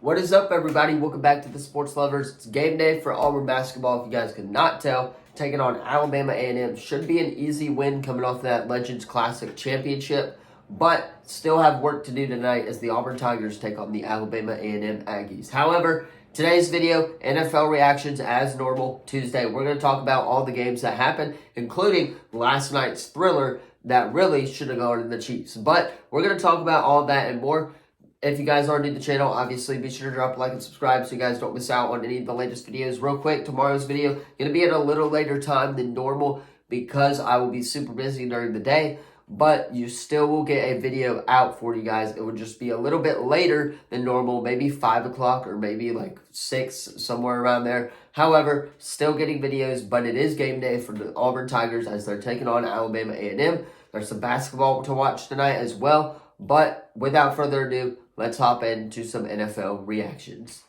What is up, everybody? Welcome back to the Sports Lovers. It's game day for Auburn basketball. If you guys could not tell, taking on Alabama A&M. Should be an easy win coming off that Legends Classic championship, but still have work to do tonight as the Auburn Tigers take on the Alabama A&M Aggies. However, today's video, NFL reactions as normal. Tuesday, we're going to talk about all the games that happened, including last night's thriller that really should have gone in the Chiefs. But we're going to talk about all that and more. If you guys are new to the channel, obviously be sure to drop a like and subscribe so you guys don't miss out on any of the latest videos. Real quick, tomorrow's video going to be at a little later time than normal because I will be super busy during the day, but you still will get a video out for you guys. It would just be a little bit later than normal, maybe 5 o'clock or maybe like 6, somewhere around there. However, still getting videos, but it is game day for the Auburn Tigers as they're taking on Alabama A&M. There's some basketball to watch tonight as well, but without further ado, let's hop into some NFL reactions.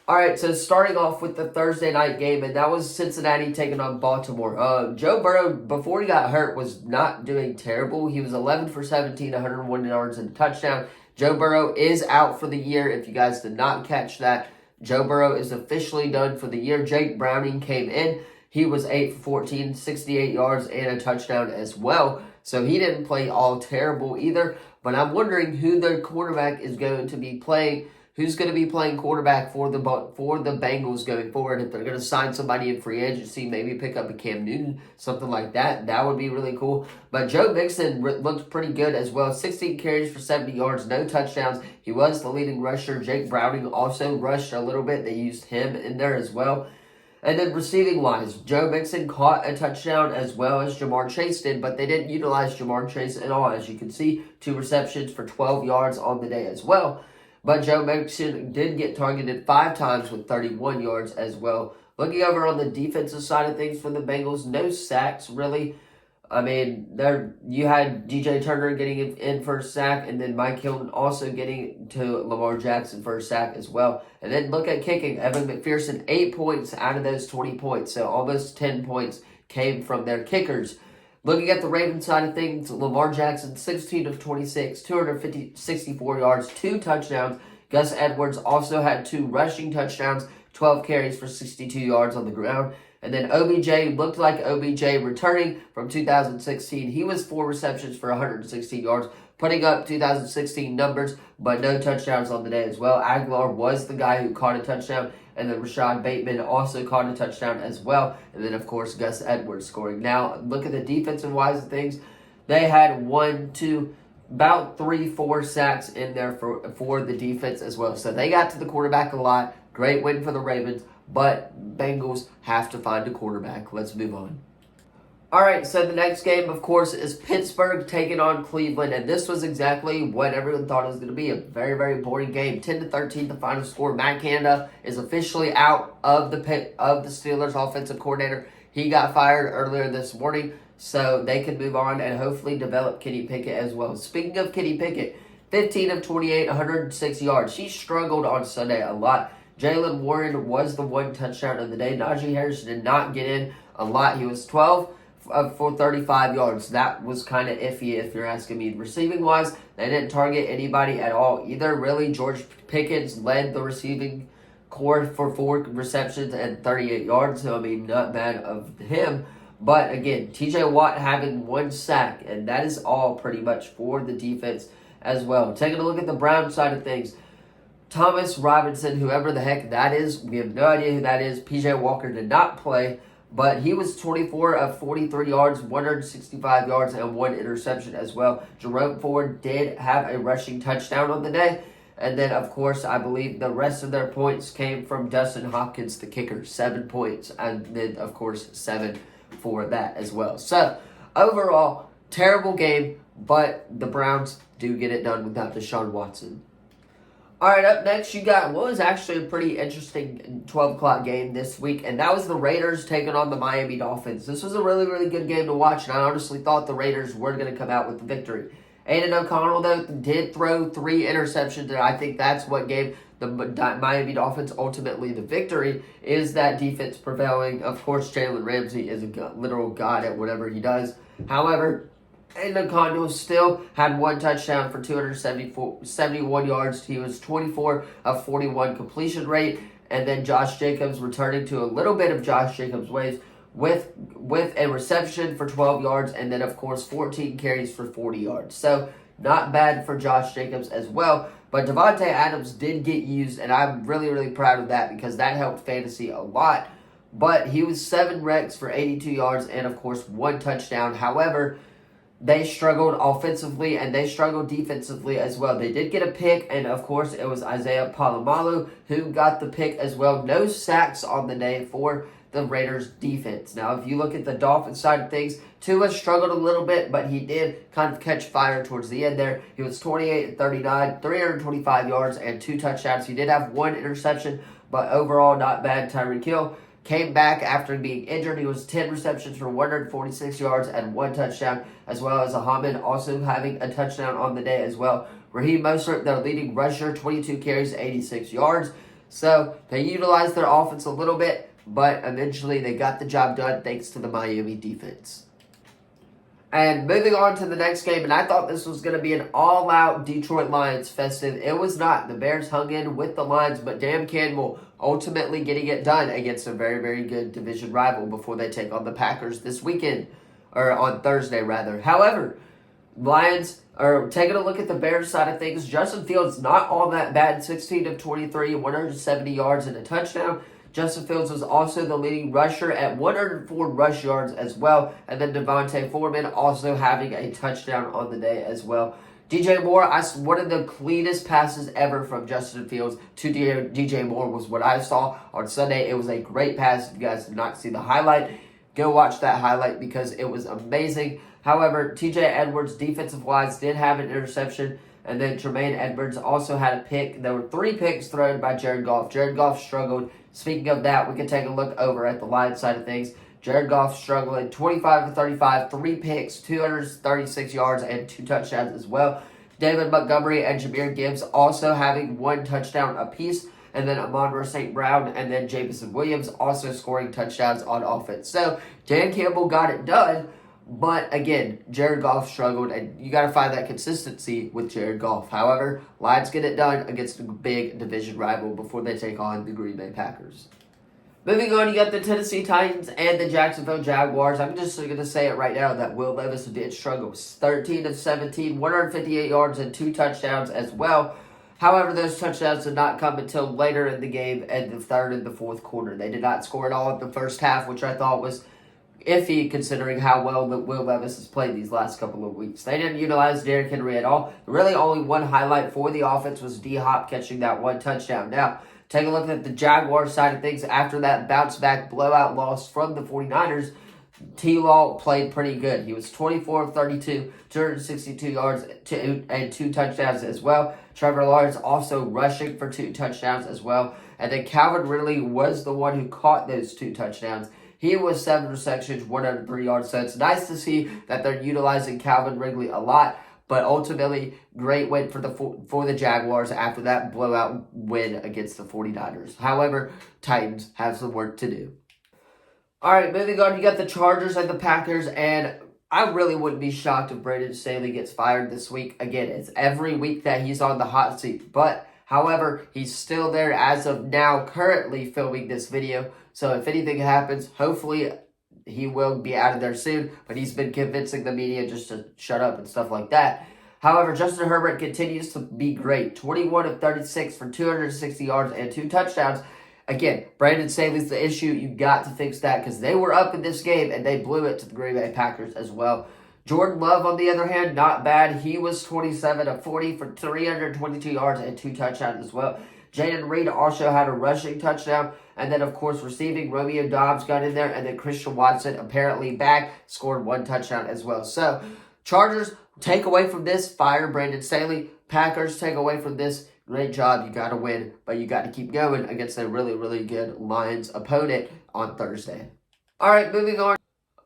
All right, so starting off with the Thursday night game, and that was Cincinnati taking on Baltimore. Joe Burrow, before he got hurt, was not doing terrible. He was 11 for 17, 101 yards and a touchdown. Joe Burrow is out for the year. If you guys did not catch that, Joe Burrow is officially done for the year. Jake Browning came in. He was 8 for 14, 68 yards and a touchdown as well. So he didn't play all terrible either. But I'm wondering who their quarterback is going to be playing. Who's going to be playing quarterback for the Bengals going forward? If they're going to sign somebody in free agency, maybe pick up a Cam Newton, something like that. That would be really cool. But Joe Mixon looked pretty good as well. 16 carries for 70 yards, no touchdowns. He was the leading rusher. Jake Browning also rushed a little bit. They used him in there as well. And then receiving-wise, Joe Mixon caught a touchdown as well as Ja'Marr Chase did, but they didn't utilize Ja'Marr Chase at all. As you can see, 2 receptions for 12 yards on the day as well. But Joe Mixon did get targeted 5 times with 31 yards as well. Looking over on the defensive side of things for the Bengals, no sacks really. I mean, you had DJ Turner getting in for a sack, and then Mike Hilton also getting to Lamar Jackson for a sack as well. And then look at kicking. Evan McPherson, 8 points out of those 20 points. So almost 10 points came from their kickers. Looking at the Ravens side of things, Lamar Jackson, 16 of 26, 64 yards, 2 touchdowns. Gus Edwards also had 2 rushing touchdowns, 12 carries for 62 yards on the ground. And then OBJ looked like OBJ returning from 2016. He was 4 receptions for 116 yards, putting up 2016 numbers, but no touchdowns on the day as well. Aguilar was the guy who caught a touchdown, and then Rashad Bateman also caught a touchdown as well. And then, of course, Gus Edwards scoring. Now, look at the defensive-wise of things. They had 1, 2, about 3, 4 sacks in there for the defense as well. So they got to the quarterback a lot. Great win for the Ravens. But Bengals have to find a quarterback. Let's move on. All right, so the next game, of course, is Pittsburgh taking on Cleveland. And this was exactly what everyone thought it was going to be. A very, very boring game. 10-13, the final score. Matt Canada is officially out of the Steelers offensive coordinator. He got fired earlier this morning, so they can move on and hopefully develop Kenny Pickett as well. Speaking of Kenny Pickett, 15 of 28, 106 yards. He struggled on Sunday a lot. Jaylen Warren was the 1 touchdown of the day. Najee Harris did not get in a lot. He was 12 for 35 yards. That was kind of iffy if you're asking me. Receiving-wise, they didn't target anybody at all either. Really, George Pickens led the receiving corps for 4 receptions and 38 yards. So, I mean, not bad of him. But, again, T.J. Watt having 1 sack, and that is all pretty much for the defense as well. Taking a look at the Browns side of things, Thomas Robinson, whoever the heck that is, we have no idea who that is. P.J. Walker did not play, but he was 24 of 43 yards, 165 yards, and 1 interception as well. Jerome Ford did have a rushing touchdown on the day. And then, of course, I believe the rest of their points came from Dustin Hopkins, the kicker, 7 points. And then, of course, 7 for that as well. So, overall, terrible game, but the Browns do get it done without Deshaun Watson. All right, up next, you got what was actually a pretty interesting 12 o'clock game this week, and that was the Raiders taking on the Miami Dolphins. This was a really, really good game to watch, and I honestly thought the Raiders were going to come out with the victory. Aiden O'Connell, though, did throw 3 interceptions, and I think that's what gave the Miami Dolphins ultimately the victory, is that defense prevailing. Of course, Jalen Ramsey is a literal god at whatever he does. However, Aiden O'Connell still had one touchdown for 271 yards. He was 24 of 41 completion rate. And then Josh Jacobs returning to a little bit of Josh Jacobs' ways with a reception for 12 yards. And then, of course, 14 carries for 40 yards. So not bad for Josh Jacobs as well. But Devontae Adams did get used, and I'm really, really proud of that because that helped fantasy a lot. But he was 7 recs for 82 yards and, of course, 1 touchdown. However, they struggled offensively and they struggled defensively as well. They did get a pick, and of course, it was Isaiah Palomalu who got the pick as well. No sacks on the day for the Raiders defense. Now, if you look at the Dolphins side of things, Tua struggled a little bit, but he did kind of catch fire towards the end there. He was 28-39, 325 yards, and 2 touchdowns. He did have 1 interception, but overall, not bad. Tyreek Hill came back after being injured. He was 10 receptions for 146 yards and 1 touchdown, as well as Ahmed also having a touchdown on the day as well. Raheem Mostert, their leading rusher, 22 carries, 86 yards. So they utilized their offense a little bit, but eventually they got the job done thanks to the Miami defense. And moving on to the next game, and I thought this was going to be an all-out Detroit Lions festive. It was not. The Bears hung in with the Lions, but Dan Campbell ultimately getting it done against a very, very good division rival before they take on the Packers this weekend, or on Thursday, rather. However, Lions are taking a look at the Bears side of things. Justin Fields, not all that bad, 16 of 23, 170 yards and a touchdown. Justin Fields was also the leading rusher at 104 rush yards as well. And then Devontae Foreman also having a touchdown on the day as well. DJ Moore, one of the cleanest passes ever from Justin Fields to DJ Moore was what I saw on Sunday. It was a great pass. If you guys did not see the highlight, go watch that highlight because it was amazing. However, TJ Edwards, defensive wise, did have an interception. And then Tremaine Edwards also had a pick. There were 3 picks thrown by Jared Goff. Jared Goff struggled. Speaking of that, we can take a look over at the Lions side of things. Jared Goff struggling, 25 of 35, 3 picks, 236 yards, and 2 touchdowns as well. David Montgomery and Jahmyr Gibbs also having 1 touchdown apiece. And then Amon-Ra St. Brown and then Jameson Williams also scoring touchdowns on offense. So, Dan Campbell got it done. But again, Jared Goff struggled, and you got to find that consistency with Jared Goff. However, Lions get it done against a big division rival before they take on the Green Bay Packers. Moving on, you got the Tennessee Titans and the Jacksonville Jaguars. I'm just going to say it right now that Will Levis did struggle. 13 of 17, 158 yards, and 2 touchdowns as well. However, those touchdowns did not come until later in the game and the third and the fourth quarter. They did not score at all in the first half, which I thought was iffy considering how well that Will Levis has played these last couple of weeks. They didn't utilize Derrick Henry at all. Really only one highlight for the offense was D-Hop catching that 1 touchdown. Now, take a look at the Jaguars side of things. After that bounce-back blowout loss from the 49ers, T-Law played pretty good. He was 24 of 32, 262 yards, and 2 touchdowns as well. Trevor Lawrence also rushing for 2 touchdowns as well. And then Calvin Ridley was the one who caught those 2 touchdowns. He was 7 receptions, 103 yards. So it's nice to see that they're utilizing Calvin Ridley a lot. But ultimately, great win for the Jaguars after that blowout win against the 49ers. However, Titans have some work to do. All right, moving on, you got the Chargers and the Packers. And I really wouldn't be shocked if Brandon Staley gets fired this week. Again, it's every week that he's on the hot seat. But, however, he's still there as of now, currently filming this video. So if anything happens, hopefully he will be out of there soon. But he's been convincing the media just to shut up and stuff like that. However, Justin Herbert continues to be great. 21 of 36 for 260 yards and 2 touchdowns. Again, Brandon Staley's the issue. You got to fix that because they were up in this game and they blew it to the Green Bay Packers as well. Jordan Love, on the other hand, not bad. He was 27 of 40 for 322 yards and 2 touchdowns as well. Jaden Reed also had a rushing touchdown. And then, of course, receiving, Romeo Doubs got in there. And then Christian Watson, apparently back, scored 1 touchdown as well. So, Chargers, take away from this, fire Brandon Staley. Packers, take away from this, great job. You got to win, but you got to keep going against a really, really good Lions opponent on Thursday. All right, moving on.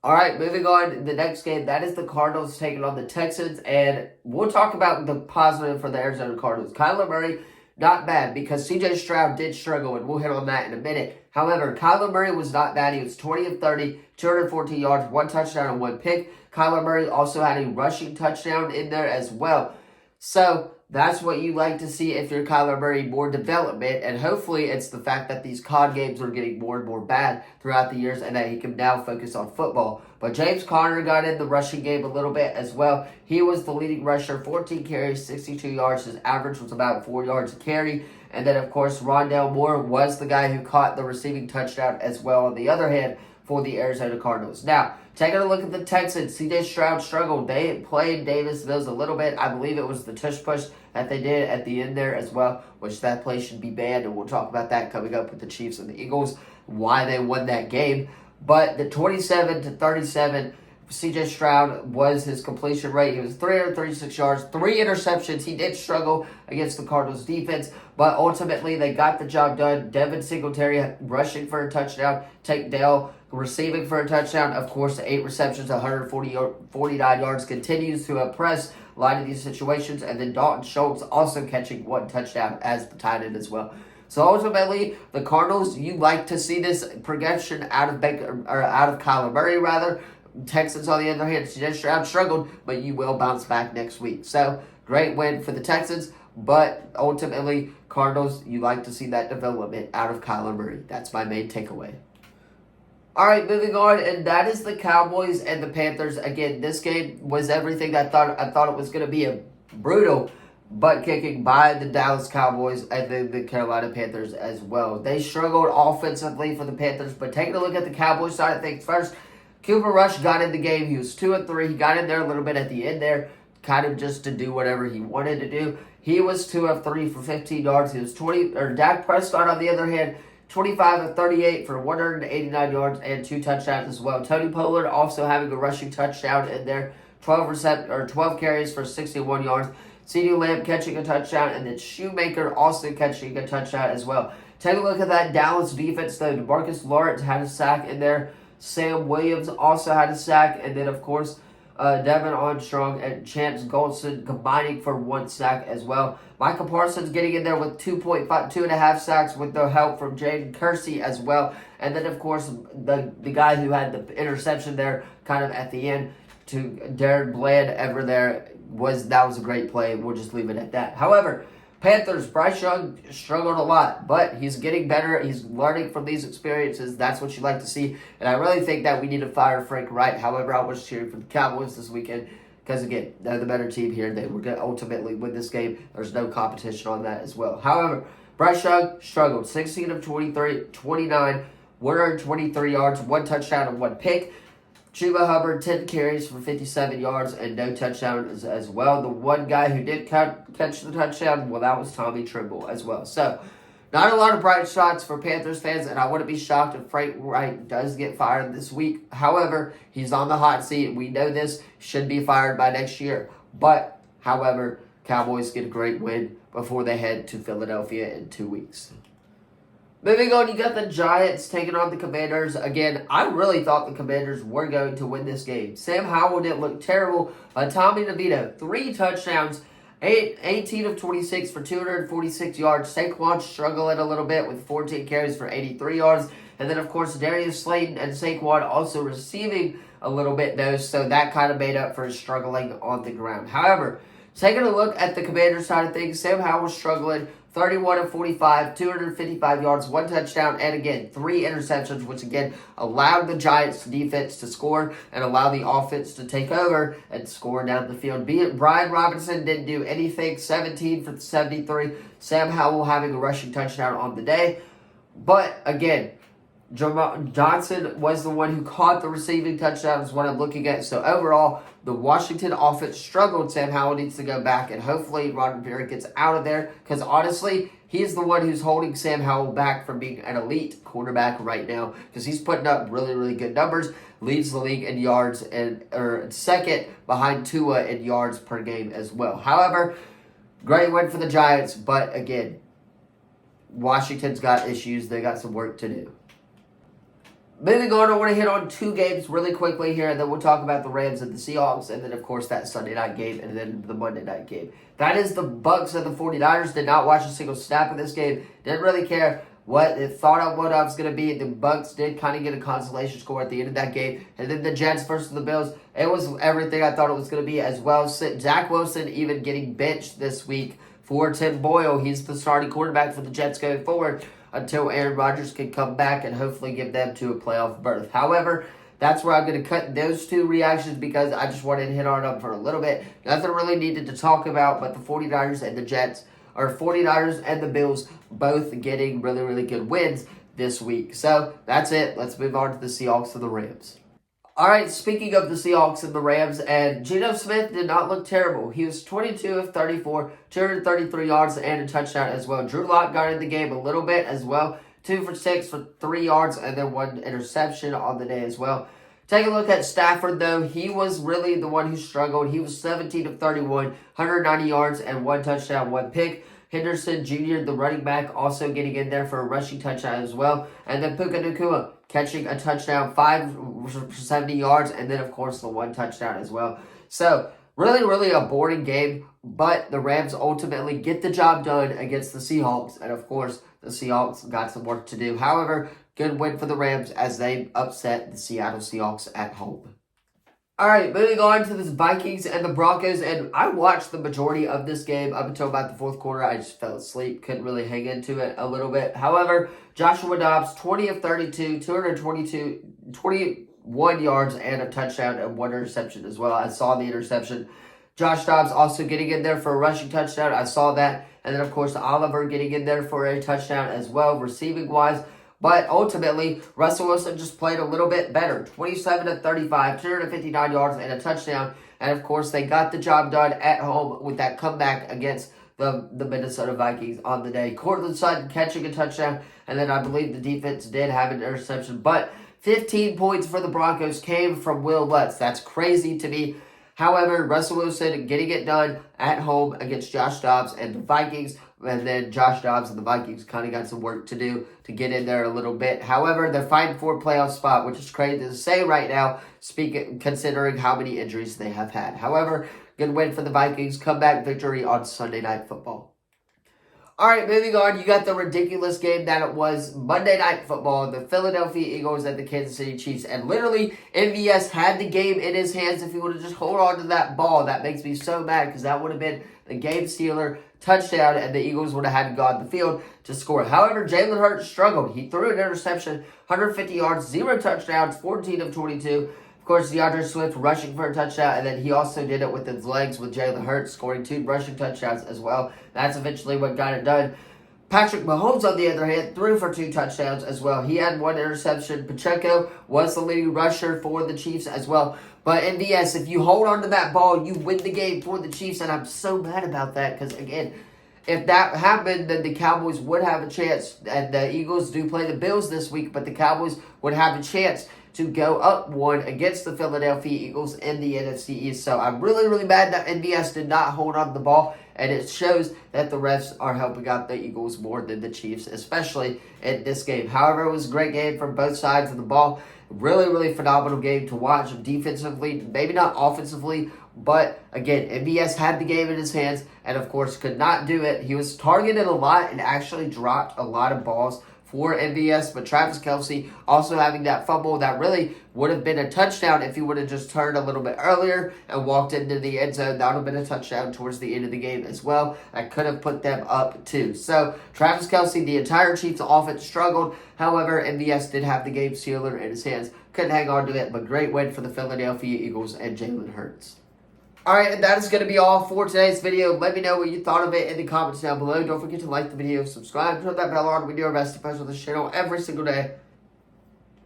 The next game, that is the Cardinals taking on the Texans. And we'll talk about the positive for the Arizona Cardinals. Kyler Murray, not bad because C.J. Stroud did struggle, and we'll hit on that in a minute. However, Kyler Murray was not bad. He was 20 of 30, 214 yards, 1 touchdown, and 1 pick. Kyler Murray also had a rushing touchdown in there as well. So that's what you like to see if you're Kyler Murray, more development. And hopefully it's the fact that these COD games are getting more and more bad throughout the years and that he can now focus on football. But James Conner got in the rushing game a little bit as well. He was the leading rusher, 14 carries, 62 yards. His average was about 4 yards a carry. And then, of course, Rondale Moore was the guy who caught the receiving touchdown as well on the other hand for the Arizona Cardinals. Now, taking a look at the Texans, C.J. Stroud struggled. They played Davis Mills a little bit. I believe it was the tush push that they did at the end there as well, which that play should be banned, and we'll talk about that coming up with the Chiefs and the Eagles, why they won that game. But the 27-37, C.J. Stroud was his completion rate. He was 336 yards, 3 interceptions. He did struggle against the Cardinals defense, but ultimately they got the job done. Devin Singletary rushing for a touchdown. Tank Dell receiving for a touchdown. Of course, 8 receptions, 149 yards, continues to impress a lot of these situations. And then Dalton Schultz also catching 1 touchdown as the tight end as well. So ultimately, the Cardinals, you like to see this progression out of Kyler Murray rather. Texans, on the other hand, Stroud struggled, but you will bounce back next week. So, great win for the Texans, but ultimately, Cardinals, you like to see that development out of Kyler Murray. That's my main takeaway. All right, moving on, and that is the Cowboys and the Panthers. Again, this game was everything I thought it was going to be, a brutal butt kicking by the Dallas Cowboys and then the Carolina Panthers as well. They struggled offensively for the Panthers, but taking a look at the Cowboys side of things first, Cooper Rush got in the game. He was 2 of 3. He got in there a little bit at the end there, kind of just to do whatever he wanted to do. He was 2 of 3 for 15 yards. He was Dak Prescott, on the other hand, 25 of 38 for 189 yards and 2 touchdowns as well. Tony Pollard also having a rushing touchdown in there, 12 carries for 61 yards. CeeDee Lamb catching a touchdown, and then Shoemaker also catching a touchdown as well. Take a look at that Dallas defense, though. DeMarcus Lawrence had a sack in there. Sam Williams also had a sack, and then, of course, Devin Armstrong and Chance Goldson combining for 1 sack as well. Michael Parsons getting in there with 2.5 sacks with the help from Jaden Kersey as well. And then, of course, the guy who had the interception there kind of at the end to Darren Bland ever there, that was a great play. We'll just leave it at that. However, Panthers, Bryce Young struggled a lot, but he's getting better. He's learning from these experiences. That's what you like to see. And I really think that we need to fire Frank Wright. However, I was cheering for the Cowboys this weekend because, again, they're the better team here. They were going to ultimately win this game. There's no competition on that as well. However, Bryce Young struggled. 16 of 23, 29, 123 yards, 1 touchdown, and 1 pick. Chuba Hubbard, 10 carries for 57 yards and no touchdowns as well. The one guy who did catch the touchdown, well, that was Tommy Tremble as well. So, not a lot of bright shots for Panthers fans, and I wouldn't be shocked if Frank Wright does get fired this week. However, he's on the hot seat. We know this, should be fired by next year. But, however, Cowboys get a great win before they head to Philadelphia in 2 weeks. Moving on, you got the Giants taking on the Commanders. Again, I really thought the Commanders were going to win this game. Sam Howell didn't look terrible. Tommy DeVito, 3 touchdowns, 18 of 26 for 246 yards. Saquon struggling a little bit with 14 carries for 83 yards. And then, of course, Darius Slayton and Saquon also receiving a little bit, though, so that kind of made up for his struggling on the ground. However, taking a look at the Commanders side of things, Sam Howell was struggling. 31 of 45, 255 yards, 1 touchdown, and again, 3 interceptions, which again allowed the Giants defense to score and allow the offense to take over and score down the field. Brian Robinson didn't do anything, 17 for 73. Sam Howell having a rushing touchdown on the day. But again, Johnson was the one who caught the receiving touchdown is what I'm looking at. So overall, the Washington offense struggled. Sam Howell needs to go back, and hopefully Ron Rivera gets out of there because honestly, he's the one who's holding Sam Howell back from being an elite quarterback right now because he's putting up really, really good numbers. Leads the league in yards or second behind Tua in yards per game as well. However, great win for the Giants, but again, Washington's got issues. They got some work to do. moving on, I want to hit on two games really quickly here, and then we'll talk about the Rams and the Seahawks, and then, of course, that Sunday night game, and then the Monday night game. That is the Bucs and the 49ers. Did not watch a single snap of this game. Didn't really care what it thought of what I was going to be. The Bucs did kind of get a consolation score at the end of that game. And then the Jets versus the Bills. It was everything I thought it was going to be as well. Zach Wilson even getting benched this week for Tim Boyle. He's the starting quarterback for the Jets going forward until Aaron Rodgers can come back and hopefully give them to a playoff berth. However, that's where I'm going to cut those two reactions because I just wanted to hit on them for a little bit. Nothing really needed to talk about, but the 49ers and the Jets, or 49ers and the Bills, both getting really, really good wins this week. So that's it. Let's move on to the Seahawks and the Rams. All right, speaking of the Seahawks and the Rams, and Geno Smith did not look terrible. He was 22 of 34, 233 yards and a touchdown as well. Drew Lock got in the game a little bit as well. 2 for 6 for 3 yards and then 1 interception on the day as well. Take a look at Stafford, though. He was really the one who struggled. He was 17 of 31, 190 yards and 1 touchdown, 1 pick. Henderson Jr., the running back, also getting in there for a rushing touchdown as well. And then Puka Nacua catching a touchdown, 5 for 70 yards, and then, of course, the 1 touchdown as well. So, really, really a boring game, but the Rams ultimately get the job done against the Seahawks. And, of course, the Seahawks got some work to do. However, good win for the Rams as they upset the Seattle Seahawks at home. All right, moving on to the Vikings and the Broncos, and I watched the majority of this game up until about the fourth quarter. I just fell asleep, couldn't really hang into it a little bit. However, Joshua Dobbs, 20 of 32, 21 yards and a touchdown and 1 interception as well. I saw the interception. Josh Dobbs also getting in there for a rushing touchdown. I saw that. And then, of course, Oliver getting in there for a touchdown as well, receiving-wise. But ultimately, Russell Wilson just played a little bit better. 27 of 35, 259 yards and a touchdown. And, of course, they got the job done at home with that comeback against the Minnesota Vikings on the day. Courtland Sutton catching a touchdown. And then I believe the defense did have an interception. But 15 points for the Broncos came from Will Lutz. That's crazy to me. However, Russell Wilson getting it done at home against Josh Dobbs and the Vikings. And then Josh Dobbs and the Vikings kind of got some work to do to get in there a little bit. However, they're fighting for a playoff spot, which is crazy to say right now, considering how many injuries they have had. However, good win for the Vikings. Comeback victory on Sunday Night Football. All right, moving on. You got the ridiculous game that it was Monday Night Football, the Philadelphia Eagles and the Kansas City Chiefs. And literally, MVS had the game in his hands. If he would have just hold on to that ball, that makes me so mad because that would have been the game stealer touchdown, and the Eagles would have had to go on the field to score. However, Jalen Hurts struggled. He threw an interception, 150 yards, 0 touchdowns, 14 of 22. Of course, DeAndre Swift rushing for a touchdown, and then he also did it with his legs with Jalen Hurts, scoring 2 rushing touchdowns as well. That's eventually what got it done. Patrick Mahomes, on the other hand, threw for 2 touchdowns as well. He had 1 interception. Pacheco was the leading rusher for the Chiefs as well. But MVS, if you hold on to that ball, you win the game for the Chiefs, and I'm so mad about that because, again, if that happened, then the Cowboys would have a chance. And the Eagles do play the Bills this week, but the Cowboys would have a chance to go up 1 against the Philadelphia Eagles in the NFC East. So I'm really, really mad that MVS did not hold on to the ball, and it shows that the refs are helping out the Eagles more than the Chiefs, especially in this game. However, it was a great game from both sides of the ball. Really, really phenomenal game to watch defensively, maybe not offensively, but again, MVS had the game in his hands and, of course, could not do it. He was targeted a lot and actually dropped a lot of balls for MVS, but Travis Kelce also having that fumble that really would have been a touchdown if he would have just turned a little bit earlier and walked into the end zone. That would have been a touchdown towards the end of the game as well. That could have put them up too. So Travis Kelce, the entire Chiefs offense struggled. However, MVS did have the game sealer in his hands. Couldn't hang on to it, but great win for the Philadelphia Eagles and Jalen Hurts. Alright, and that is going to be all for today's video. Let me know what you thought of it in the comments down below. Don't forget to like the video, subscribe, turn that bell on. We do our best to post on this channel every single day.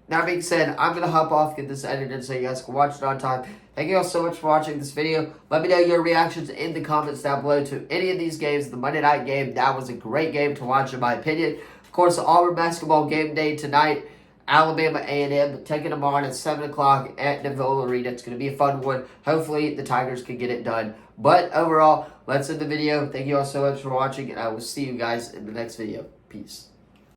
That being said, I'm going to hop off, get this edited so you guys can watch it on time. Thank you all so much for watching this video. Let me know your reactions in the comments down below to any of these games. The Monday night game, that was a great game to watch in my opinion. Of course, the Auburn basketball game day tonight. Alabama A&M taking them on at 7 o'clock at Neville Arena. It's going to be a fun one. Hopefully, the Tigers can get it done. But overall, let's end the video. Thank you all so much for watching, and I will see you guys in the next video. Peace.